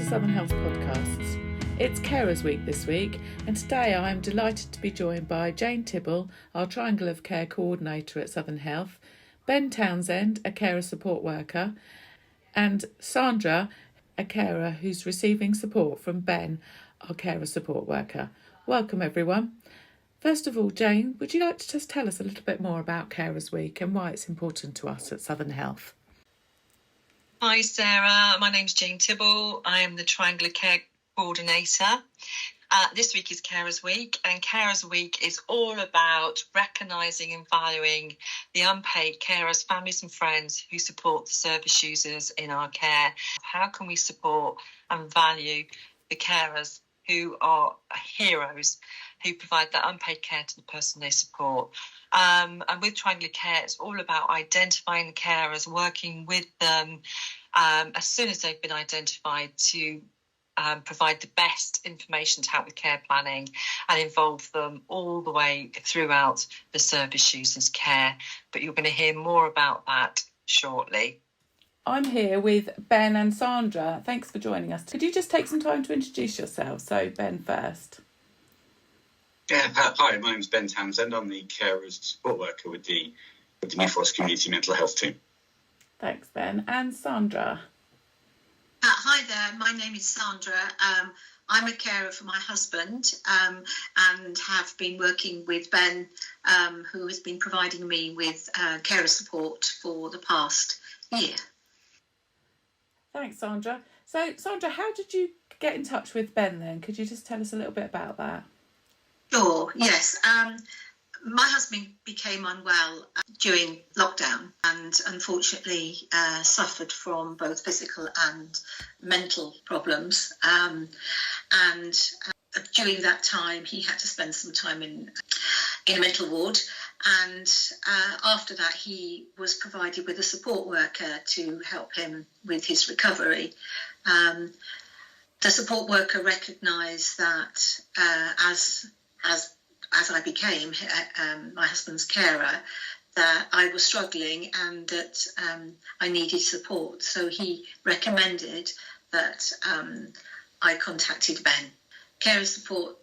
Southern Health Podcasts. It's Carers Week this week, and today I am delighted to be joined by Jane Tibble, our Triangle of Care Coordinator at Southern Health, Ben Townsend, a carer support worker, and Sandra, a carer who's receiving support from Ben, our carer support worker. Welcome everyone. First of all, Jane, would you like to just tell us a little bit more about Carers Week and why it's important to us at Southern Health? Hi Sarah, my name's Jane Tibble. I am the Triangle of Care Coordinator. This week is Carers Week, and Carers Week is all about recognising and valuing the unpaid carers, families and friends who support the service users in our care. How can we support and value the carers who are heroes, who provide that unpaid care to the person they support? And with Triangle of Care, it's all about identifying the carers, working with them as soon as they've been identified to provide the best information to help with care planning and involve them all the way throughout the service user's care. But you're going to hear more about that shortly. I'm here with Ben and Sandra. Thanks for joining us. Could you just take some time to introduce yourself? So Ben first. Yeah, hi, my name's Ben Townsend. I'm the carers support worker with the New Forest Community Mental Health Team. Thanks, Ben. And Sandra. Hi there, my name is Sandra. I'm a carer for my husband and have been working with Ben, who has been providing me with carer support for the past year. Thanks, Sandra. So, Sandra, how did you get in touch with Ben then? Could you just tell us a little bit about that? Sure, yes. My husband became unwell during lockdown and unfortunately suffered from both physical and mental problems. And during that time, he had to spend some time in a mental ward. And after that, he was provided with a support worker to help him with his recovery. The support worker recognised that as I became my husband's carer, that I was struggling and that I needed support. So he recommended that I contacted Ben. Carer support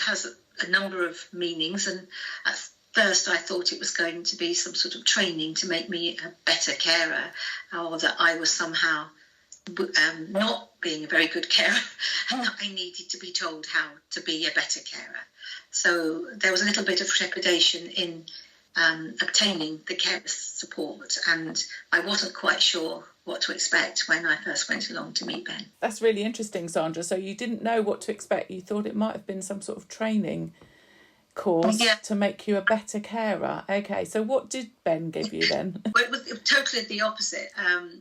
has a number of meanings, and at first I thought it was going to be some sort of training to make me a better carer, or that I was somehow not being a very good carer and that I needed to be told how to be a better carer. So there was a little bit of trepidation in obtaining the care support, and I wasn't quite sure what to expect when I first went along to meet Ben. That's really interesting, Sandra. So you didn't know what to expect. You thought it might have been some sort of training course to make you a better carer. Okay, so what did Ben give you then? Well, it was totally the opposite.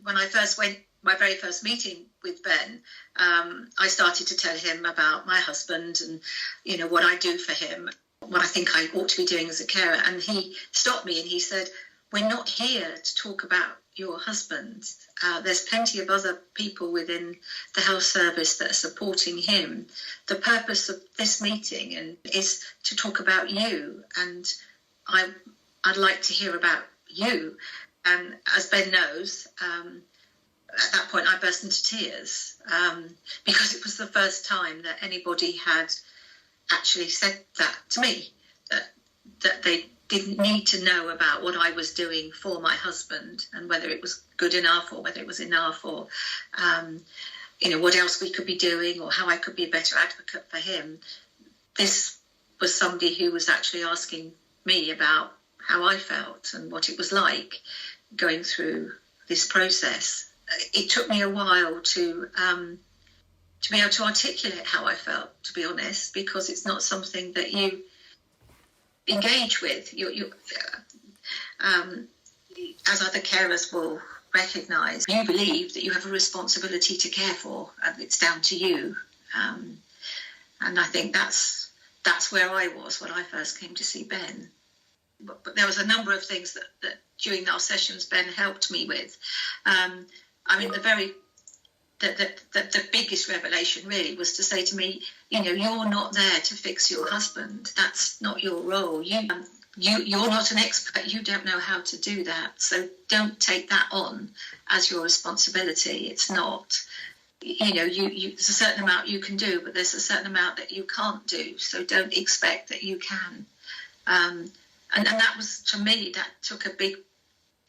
When I first went, my very first meeting with Ben, I started to tell him about my husband and, you know, what I do for him, what I think I ought to be doing as a carer. And he stopped me and he said, "We're not here to talk about your husband. There's plenty of other people within the health service that are supporting him. The purpose of this meeting is to talk about you, and I'd like to hear about you." And as Ben knows, at that point I burst into tears because it was the first time that anybody had actually said that to me, that they didn't need to know about what I was doing for my husband and whether it was good enough or whether it was enough, or what else we could be doing or how I could be a better advocate for him. This was somebody who was actually asking me about how I felt and what it was like going through this process. It took me a while to be able to articulate how I felt, to be honest, because it's not something that you engage with. You as other carers will recognise, you believe that you have a responsibility to care for, and it's down to you. And I think that's where I was when I first came to see Ben. But there was a number of things that during our sessions Ben helped me with. The biggest revelation really was to say to me, you're not there to fix your husband. That's not your role. You're not an expert. You don't know how to do that. So don't take that on as your responsibility. It's not. there's a certain amount you can do, but there's a certain amount that you can't do. So don't expect that you can. And that was, for me, that took a big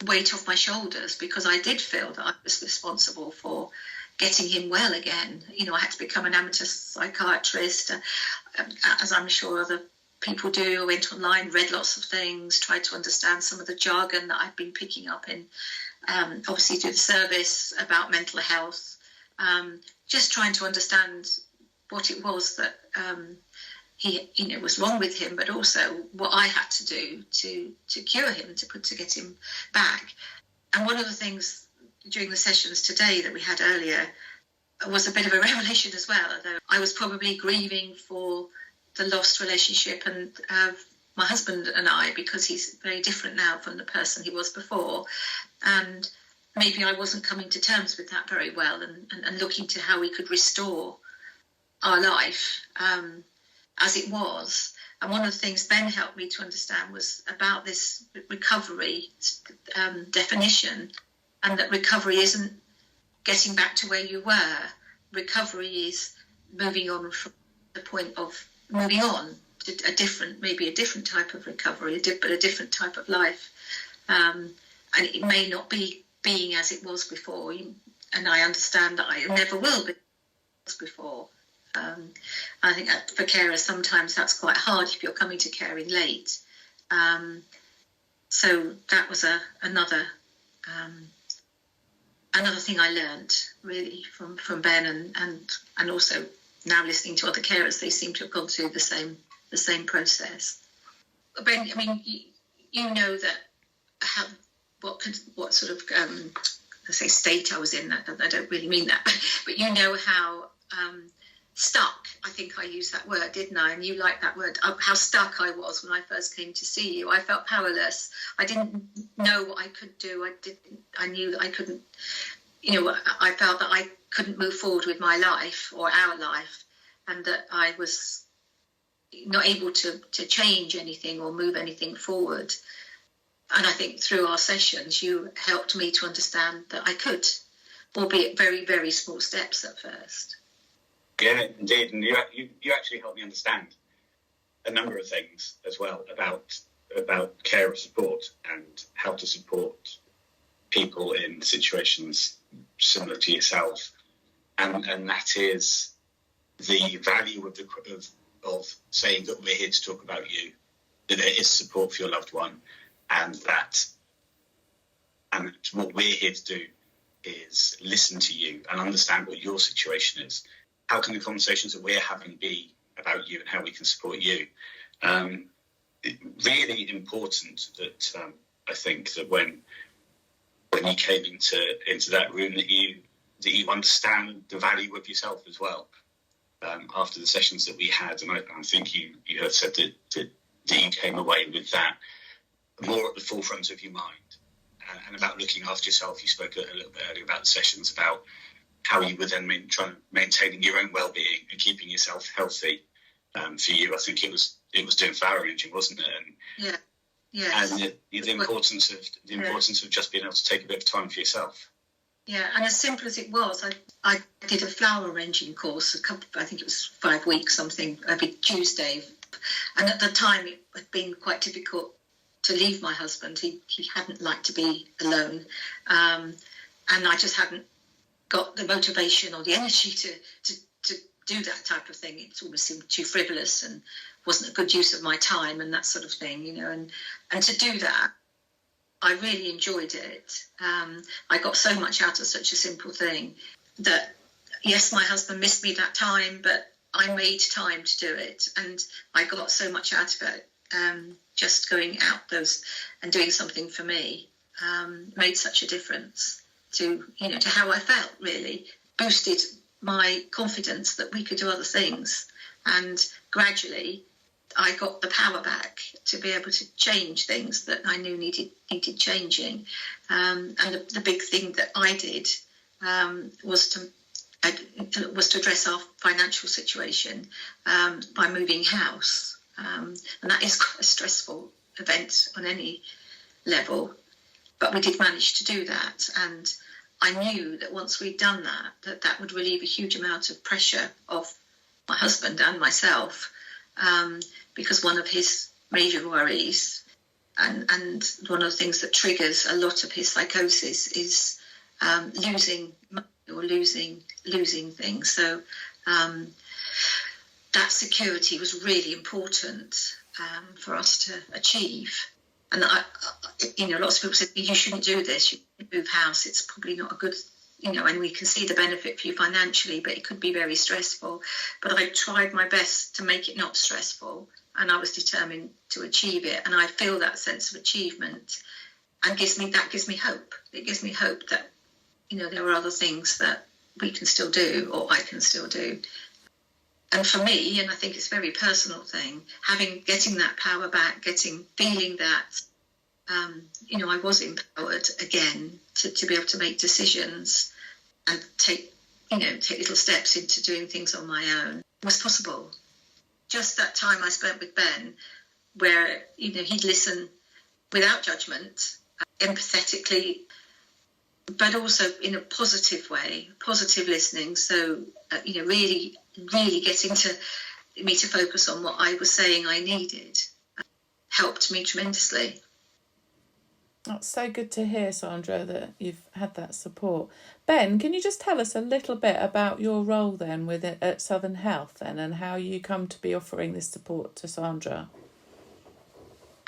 weight off my shoulders, because I did feel that I was responsible for getting him well again. I had to become an amateur psychiatrist, as I'm sure other people do. I went online, read lots of things, tried to understand some of the jargon that I've been picking up in, obviously through the service, about mental health, just trying to understand what it was that he was wrong with him, but also what I had to do to cure him, to get him back. And one of the things during the sessions today that we had earlier was a bit of a revelation as well, although I was probably grieving for the lost relationship and my husband and I, because he's very different now from the person he was before, and maybe I wasn't coming to terms with that very well, and looking to how we could restore our life as it was. And one of the things Ben helped me to understand was about this recovery definition, and that recovery isn't getting back to where you were. Recovery is moving on from the point of moving on to maybe a different type of recovery, but a different type of life. And it may not be being as it was before. And I understand that I never will be as before. I think for carers, sometimes that's quite hard if you're coming to caring late. So that was another thing I learned really from Ben, and also now listening to other carers, they seem to have gone through the same process. Ben, I mean, you know that what sort of I say state I was in. I don't really mean that, but you know how stuck, I think I used that word, didn't I? And you liked that word, how stuck I was when I first came to see you. I felt powerless. I didn't know what I could do. I knew that I couldn't, I felt that I couldn't move forward with my life or our life, and that I was not able to change anything or move anything forward. And I think through our sessions, you helped me to understand that I could, albeit very, very small steps at first. Yeah, indeed. And you actually helped me understand a number of things as well about carer support and how to support people in situations similar to yourself. And that is the value of saying that we're here to talk about you, that there is support for your loved one, and what we're here to do is listen to you and understand what your situation is. How can the conversations that we're having be about you and how we can support you? Really important that I think that when you came into that room that you understand the value of yourself as well. After the sessions that we had, and I think you have said that you came away with that more at the forefront of your mind, and about looking after yourself. You spoke a little bit earlier about the sessions, about how you were then maintaining your own well-being and keeping yourself healthy. For you, I think it was doing flower arranging, wasn't it? And, yes. And the importance of just being able to take a bit of time for yourself. Yeah, and as simple as it was, I did a flower arranging course, I think it was 5 weeks, something, every Tuesday. And at the time, it had been quite difficult to leave my husband. He hadn't liked to be alone. And I just hadn't got the motivation or the energy to do that type of thing. It almost seemed too frivolous and wasn't a good use of my time and that sort of thing, And to do that, I really enjoyed it. I got so much out of such a simple thing that, yes, my husband missed me that time, but I made time to do it. And I got so much out of it. Just going out and doing something for me made such a difference to how I felt, really. Boosted my confidence that we could do other things. And gradually, I got the power back to be able to change things that I knew needed changing. And the big thing that I did was to address our financial situation by moving house. And that is quite a stressful event on any level. But we did manage to do that. And I knew that once we'd done that would relieve a huge amount of pressure off my husband and myself, because one of his major worries and one of the things that triggers a lot of his psychosis is losing money or losing things. So that security was really important for us to achieve. And lots of people said, you shouldn't do this, you shouldn't move house, it's probably not a good, and we can see the benefit for you financially, but it could be very stressful. But I tried my best to make it not stressful, and I was determined to achieve it. And I feel that sense of achievement, and gives me hope. It gives me hope that, there are other things that we can still do, or I can still do. And for me, and I think it's a very personal thing, getting that power back, feeling that, I was empowered again to be able to make decisions and take little steps into doing things on my own was possible. Just that time I spent with Ben, where, he'd listen without judgment, empathetically, but also in a positive way, positive listening. So, really getting me to focus on what I was saying I needed helped me tremendously. That's so good to hear, Sandra, that you've had that support. Ben, can you just tell us a little bit about your role then at Southern Health then, and how you come to be offering this support to Sandra?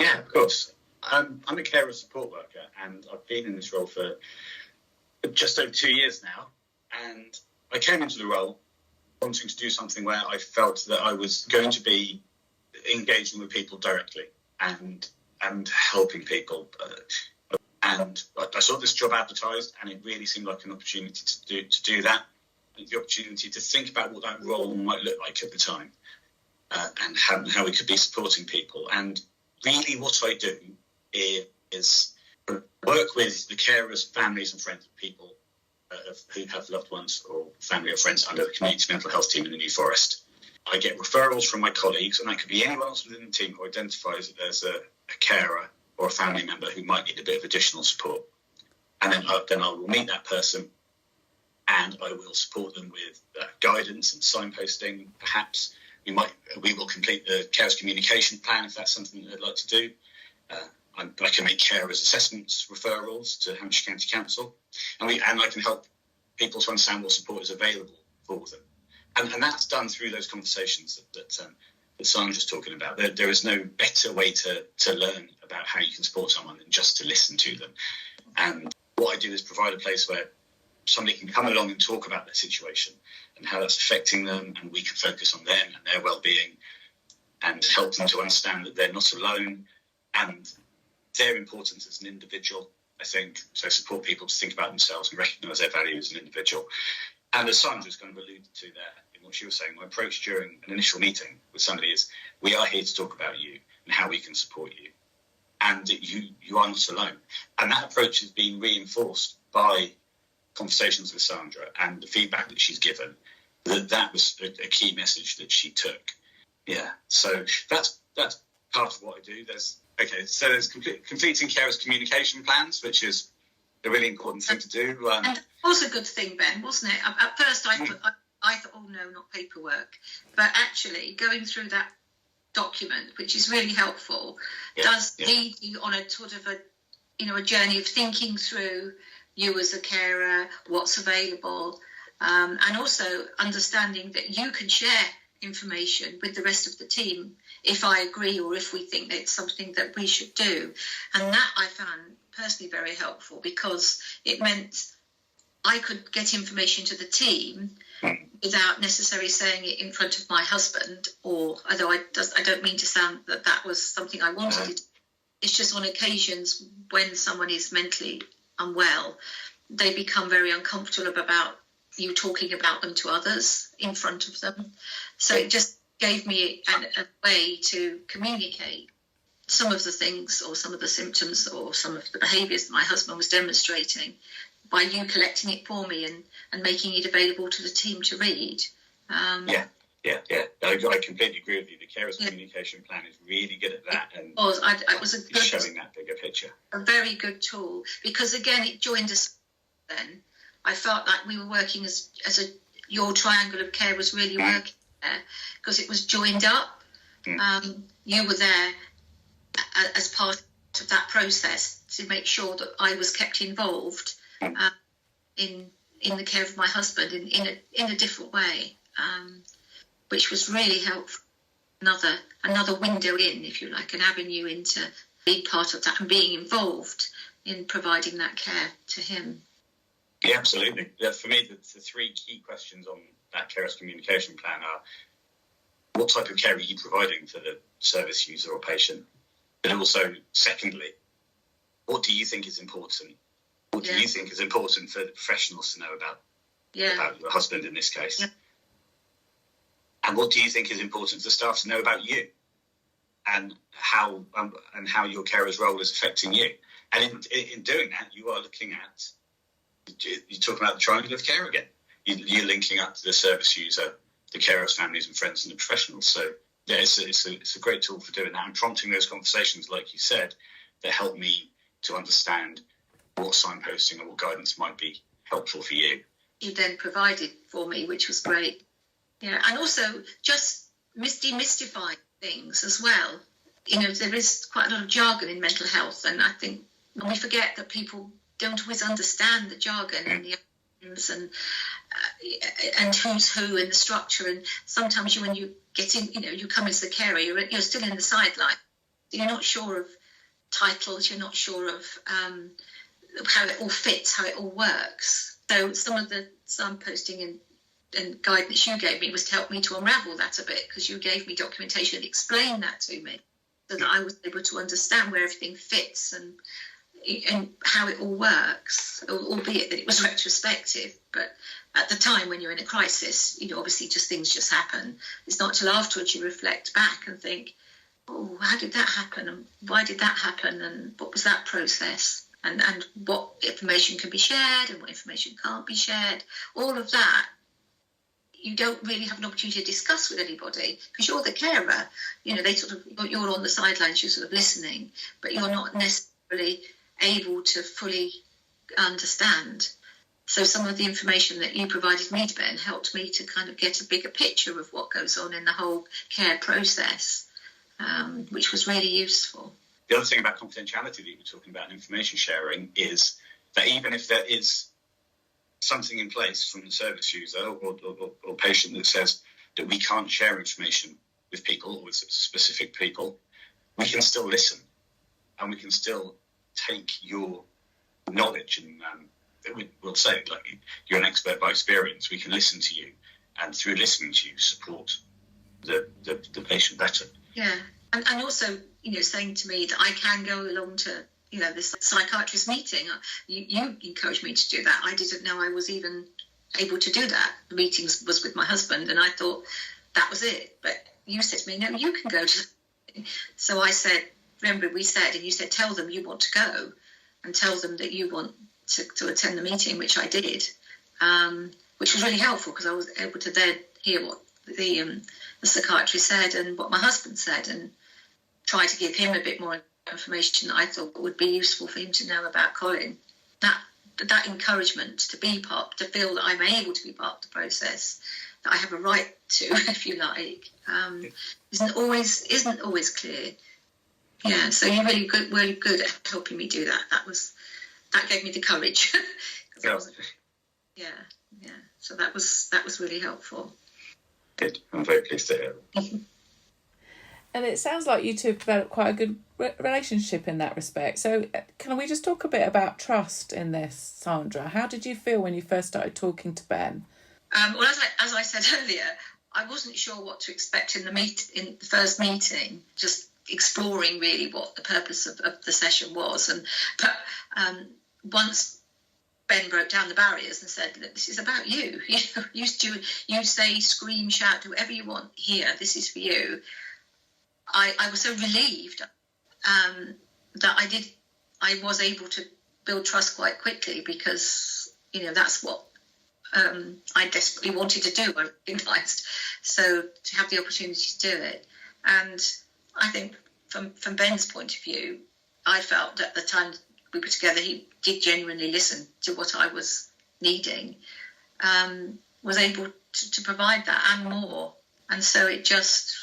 Yeah, of course. I'm a carer support worker, and I've been in this role for just over 2 years now. And I came into the role wanting to do something where I felt that I was going to be engaging with people directly and helping people. And I saw this job advertised, and it really seemed like an opportunity to do that, and the opportunity to think about what that role might look like at the time, and how we could be supporting people. And really what I do is work with the carers, families and friends of people who have loved ones or family or friends under the community mental health team in the New Forest. I get referrals from my colleagues, and that could be anyone else within the team who identifies that there's a carer or a family member who might need a bit of additional support. And then I will meet that person, and I will support them with guidance and signposting. Perhaps we will complete the carers communication plan if that's something that they'd like to do. I can make carers assessments, referrals to Hampshire County Council, and I can help people to understand what support is available for them. And that's done through those conversations that Sandra's talking about. There is no better way to learn about how you can support someone than just to listen to them. And what I do is provide a place where somebody can come along and talk about their situation and how that's affecting them, and we can focus on them and their well-being and help them to understand that they're not alone and their importance as an individual, I think. So support people to think about themselves and recognise their value as an individual. And as Sandra's kind of alluded to there in what she was saying, my approach during an initial meeting with somebody is, we are here to talk about you and how we can support you, and that you are not alone. And that approach has been reinforced by conversations with Sandra and the feedback that she's given, that was a key message that she took. Yeah, so that's part of what I do. There's completing carers communication plans, which is a really important thing to do. And it was a good thing, Ben, wasn't it? At first I thought, oh no, not paperwork. But actually going through that document, which is really helpful, does lead you on a sort of a journey of thinking through you as a carer, what's available, and also understanding that you can share information with the rest of the team if I agree or if we think it's something that we should do. And that I found personally very helpful, because it meant I could get information to the team without necessarily saying it in front of my husband, or although I don't mean to sound that was something I wanted. It's just on occasions when someone is mentally unwell, they become very uncomfortable about you talking about them to others in front of them. So it just gave me a way to communicate some of the things or some of the symptoms or some of the behaviours that my husband was demonstrating by you collecting it for me and making it available to the team to read. I completely agree with you. The carers communication plan is really good at that, and it was showing that bigger picture. A very good tool, because again it joined us then, I felt like we were working your triangle of care was really working there, because it was joined up. You were there as part of that process to make sure that I was kept involved in the care of my husband in a different way, which was really helpful. Another window in, if you like, an avenue into being part of that and being involved in providing that care to him. Yeah, absolutely. Yeah, for me, the three key questions on that carers communication plan are: what type of care are you providing for the service user or patient? But also, secondly, what do you think is important? What do you think is important for the professionals to know about your husband in this case? Yeah. And what do you think is important for the staff to know about you, and how your carer's role is affecting you? And in doing that, you are looking at, you're talking about the triangle of care again. You're linking up to the service user, the carers, families and friends and the professionals. So yeah, it's a great tool for doing that and prompting those conversations, like you said, that help me to understand what signposting and what guidance might be helpful for you. You then provided for me, which was great. Yeah, and also just demystifying things as well. You know, there is quite a lot of jargon in mental health, and I think we forget that people don't always understand the jargon and the acronyms and who's who and the structure. And sometimes when you get in, you come as the carer, you're still in the sideline. You're not sure of titles. You're not sure of how it all fits, how it all works. So some of the signposting and guidance you gave me was to help me to unravel that a bit, because you gave me documentation that explained that to me, so that I was able to understand where everything fits and how it all works, albeit that it was retrospective. But at the time, when you're in a crisis, obviously things just happen. It's not till afterwards you reflect back and think, oh, how did that happen, and why did that happen, and what was that process, and what information can be shared and what information can't be shared. All of that you don't really have an opportunity to discuss with anybody, because you're the carer. You're on the sidelines, you're sort of listening, but you're not necessarily able to fully understand. So some of the information that you provided me, Ben, helped me to kind of get a bigger picture of what goes on in the whole care process, which was really useful. The other thing about confidentiality that you were talking about and information sharing is that even if there is something in place from the service user or patient that says that we can't share information with people or with specific people, we can still listen, and we can still take your knowledge and we'll say, like, you're an expert by experience. We can listen to you, and through listening to you, support the patient better. Yeah, and also, saying to me that I can go along to this psychiatrist meeting. You encouraged me to do that. I didn't know I was even able to do that. The meeting was with my husband, and I thought that was it. But you said to me, no, you can go to the meeting. So I said, remember we said, and you said, tell them you want to go, and tell them that you want to attend the meeting, which I did, which was really helpful, because I was able to then hear what the psychiatrist said and what my husband said, and try to give him a bit more information that I thought would be useful for him to know about Colin. That encouragement to feel that I'm able to be part of the process, that I have a right to, if you like, isn't always clear. Yeah, so you're really good at helping me do that. That gave me the courage. So that was really helpful. Good. I'm very pleased to hear. And it sounds like you two have developed quite a good relationship in that respect. So can we just talk a bit about trust in this, Sandra? How did you feel when you first started talking to Ben? Well, as I said earlier, I wasn't sure what to expect in the first meeting, just exploring really what the purpose of the session was. But once Ben broke down the barriers and said, this is about you. You say, scream, shout, do whatever you want here. This is for you. I was so relieved that I was able to build trust quite quickly, because that's what I desperately wanted to do, I realised. So to have the opportunity to do it, and I think from Ben's point of view, I felt that the time we were together, he did genuinely listen to what I was needing, was able to provide that and more. And so it just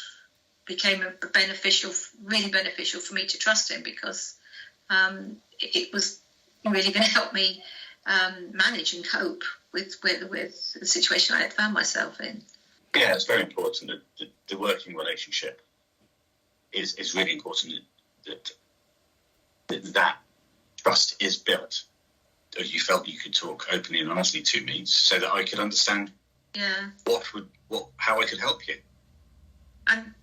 became really beneficial for me to trust him, because it was really going to help me manage and cope with the situation I had found myself in. Yeah, it's very important that the working relationship is really important, that trust is built. You felt you could talk openly and honestly to me, so that I could understand how I could help you. And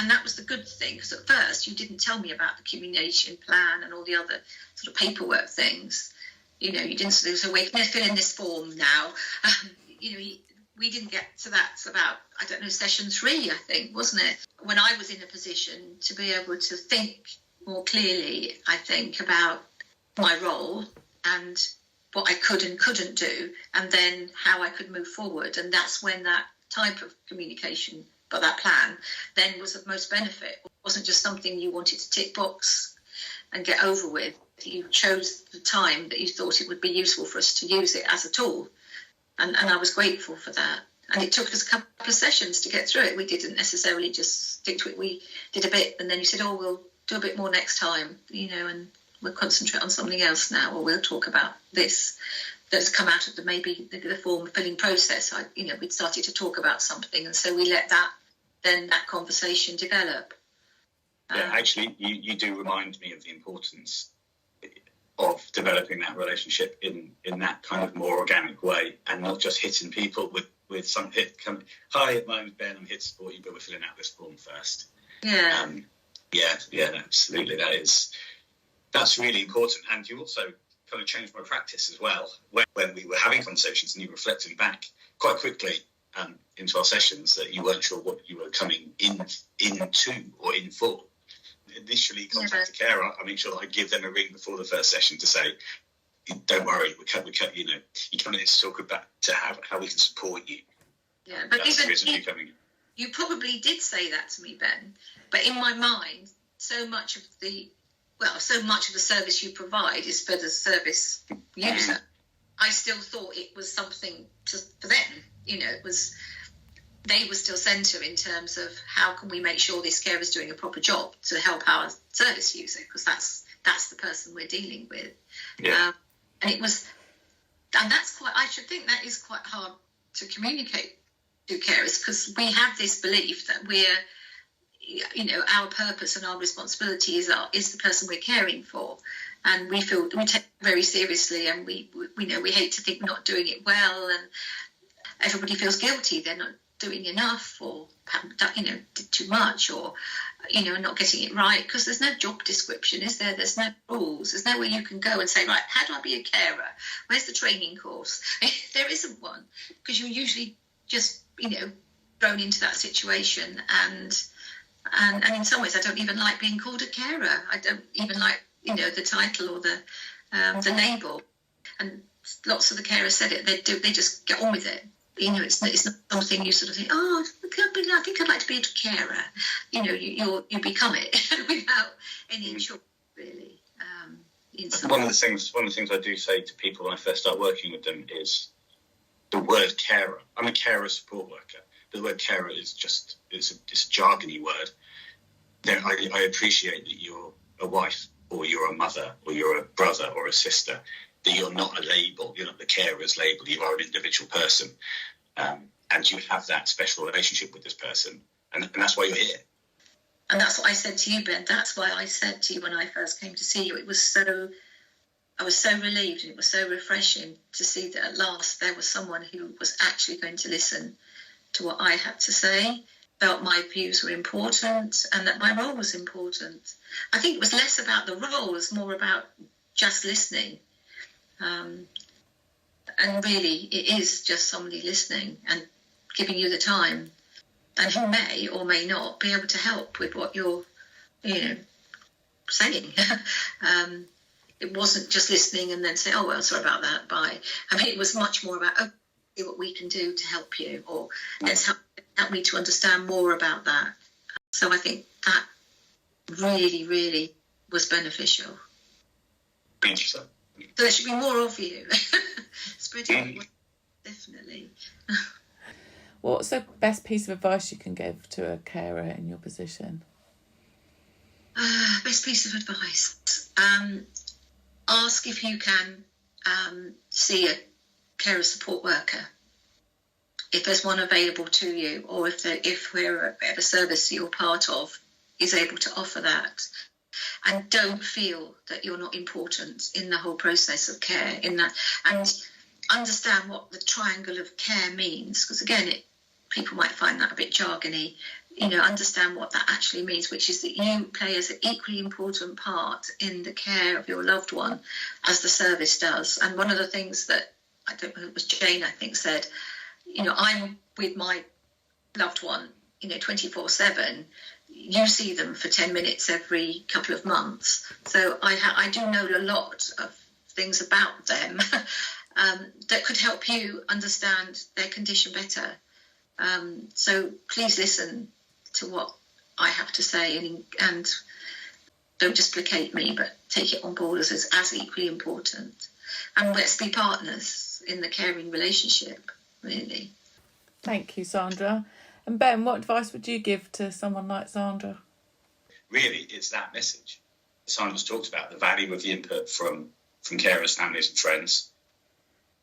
that was the good thing, because at first you didn't tell me about the communication plan and all the other sort of paperwork things. You didn't say, we're going to fill in this form now. We didn't get to that. It's about, I don't know, session 3, I think, wasn't it? When I was in a position to be able to think more clearly, I think, about my role and what I could and couldn't do, and then how I could move forward. And that's when that type of communication, but that plan, then was of most benefit. It wasn't just something you wanted to tick box and get over with. You chose the time that you thought it would be useful for us to use it as a tool. And I was grateful for that. And it took us a couple of sessions to get through it. We didn't necessarily just stick to it. We did a bit, and then you said, we'll do a bit more next time, and we'll concentrate on something else now, or we'll talk about this that's come out of the form filling process. We'd started to talk about something, and so we let that conversation develop. Yeah, actually, you do remind me of the importance of developing that relationship in that kind of more organic way, and not just hitting people with some hit. Hi, my name's Ben, I'm here to support you, but we're filling out this form first. Yeah. Yeah, absolutely. That's really important. And you also kind of changed my practice as well. When we were having conversations and you reflected back quite quickly into our sessions, that you weren't sure what you were coming into or in for. Initially contact a carer, I make sure that I give them a ring before the first session to say, don't worry, we cut, you're coming in to talk about how we can support you. Yeah, but that's you probably did say that to me, Ben, but in my mind, so much of the service you provide is for the service user. I still thought it was something for them. They were still centre in terms of how can we make sure this carer is doing a proper job to help our service user, because that's the person we're dealing with. Yeah. And I should think that is quite hard to communicate to carers, because we have this belief that our purpose and our responsibility is the person we're caring for, and we take it very seriously, and we hate to think we're not doing it well, and everybody feels guilty they're not doing enough, or did too much, or not getting it right, because there's no job description, is there? There's no rules. There's nowhere you can go and say, right, how do I be a carer? Where's the training course? There isn't one, because you're usually just thrown into that situation, and in some ways I don't even like being called a carer. I don't even like the title or the label. And lots of the carers said it. They just get on with it. It's not something you sort of think, I think I'd like to be a carer. You become it without any choice, really. One of the things I do say to people when I first start working with them is the word carer. I'm a carer support worker. The word carer is it's a jargony word. I appreciate that you're a wife, or you're a mother, or you're a brother or a sister, that you're not a label, you're not the carer's label, you are an individual person, and you have that special relationship with this person, and that's why you're here. And that's what I said to you, Ben. That's why I said to you when I first came to see you, I was so relieved, and it was so refreshing to see that at last there was someone who was actually going to listen to what I had to say, felt my views were important, and that my role was important. I think it was less about the role, it was more about just listening. And really, it is just somebody listening and giving you the time, and who may or may not be able to help with what you're, saying. It wasn't just listening and then say, oh, well, sorry about that, bye. I mean, it was much more about, what we can do to help you, or let's help me to understand more about that. So I think that really, really was beneficial. Interesting. So there should be more of you. spreading it, definitely. What's the best piece of advice you can give to a carer in your position? Best piece of advice. Ask if you can see a carer support worker, if there's one available to you, or if wherever service you're part of is able to offer that. And don't feel that you're not important in the whole process of care, and understand what the triangle of care means, because again, people might find that a bit jargony. Understand what that actually means, which is that you play as an equally important part in the care of your loved one as the service does. And one of the things that, I don't know, it was Jane, I think, said, I'm with my loved one, 24/7. You see them for 10 minutes every couple of months. So I do know a lot of things about them that could help you understand their condition better. So please listen to what I have to say, and don't just placate me, but take it on board as equally important. And let's be partners in the caring relationship, really. Thank you, Sandra. And Ben, what advice would you give to someone like Sandra? Really, it's that message. Sandra's talked about the value of the input from carers, families and friends,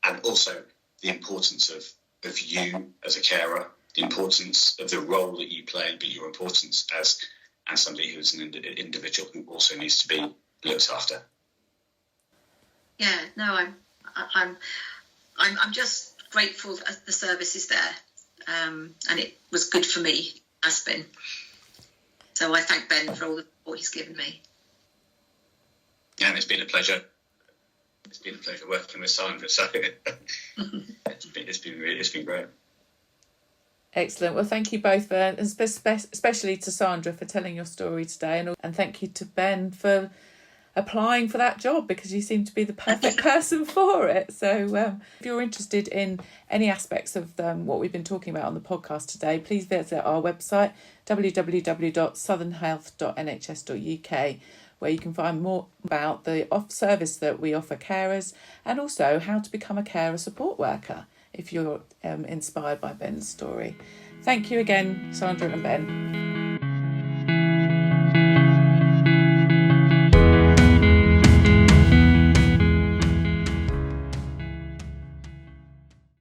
and also the importance of you as a carer, the importance of the role that you play, but your importance as somebody who's an individual who also needs to be looked after. Yeah, no, I'm just grateful that the service is there, and it was good for me, has been. So I thank Ben for all the support he's given me. Yeah, and it's been a pleasure. It's been a pleasure working with Sandra. So it's been great. Excellent. Well, thank you both, and especially to Sandra for telling your story today, and thank you to Ben for applying for that job, because you seem to be the perfect person for it. So if you're interested in any aspects of what we've been talking about on the podcast today, please visit our website www.southernhealth.nhs.uk, where you can find more about the service that we offer carers, and also how to become a carer support worker if you're inspired by Ben's story. Thank you again, Sandra and Ben.